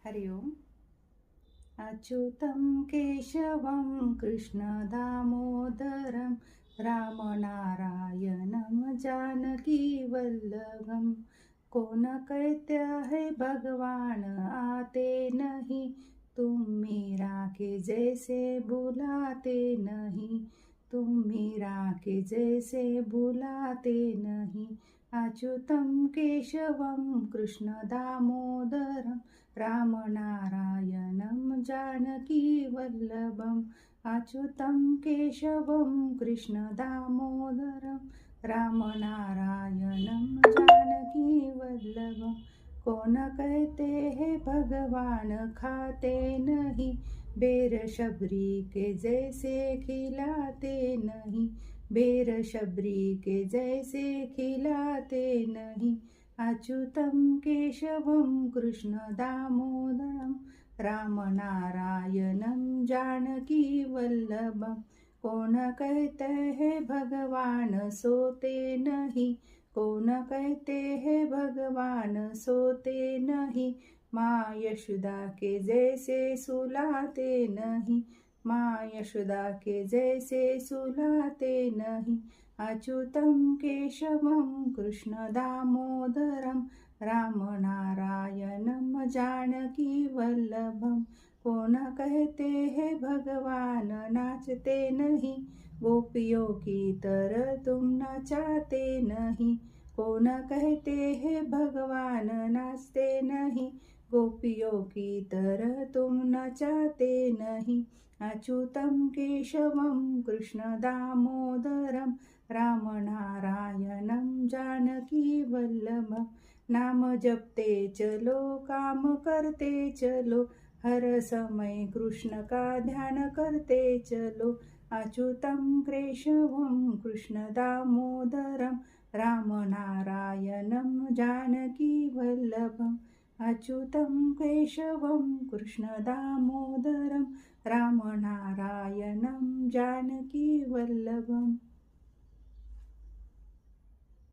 हरि ओम। अच्युतं केशवं कृष्णदामोदरं रामनारायणं जानकीवल्लभं। कौन कहते है भगवान आते नहीं, तुम मीरा के जैसे बुलाते नहीं, तुम मीरा के जैसे बुलाते नहीं। अच्युतं केशवं कृष्णदामोदरं रामनारायणं जानकीवल्लभम्। अच्युतं केशवं कृष्णदामोदरं रामनारायणं जानकीवल्लभम्। कौन कहते हैं भगवान खाते नहीं, बेर शबरी के जैसे खिलाते नहीं, बेर शबरी के जैसे खिलाते नहीं। अच्युतं केशवं कृष्णदामोदरं रामनारायणं जानकीवल्लभम्। कौन कहते हैं भगवान सोते नहीं, कौन कहते हैं भगवान सोते नहीं, माँ यशोदा के जैसे सुलाते नहीं, माँ यशोदा के जैसे सुलाते नहीं। अच्युतं केशवं कृष्णदामोदरं रामनारायणं जानकीवल्लभम्। कौन कहते हैं भगवान नाचते नहीं, गोपियों की तरह तुम नचाते नहीं, कौन कहते हैं भगवान नाचते नहीं, गोपियों की तरह तुम नचाते नहीं। अच्युतं केशवं कृष्णदामोदरं रामनारायणं जानकीवल्लभम्। नाम जपते चलो काम करते चलो, हर समय कृष्ण का ध्यान करते चलो। अच्युतं केशवं कृष्णदामोदरं रामनारायणं जानकीवल्लभम्। अच्युतं केशवं कृष्णदामोदरं रामनारायणं जानकीवल्लभम्।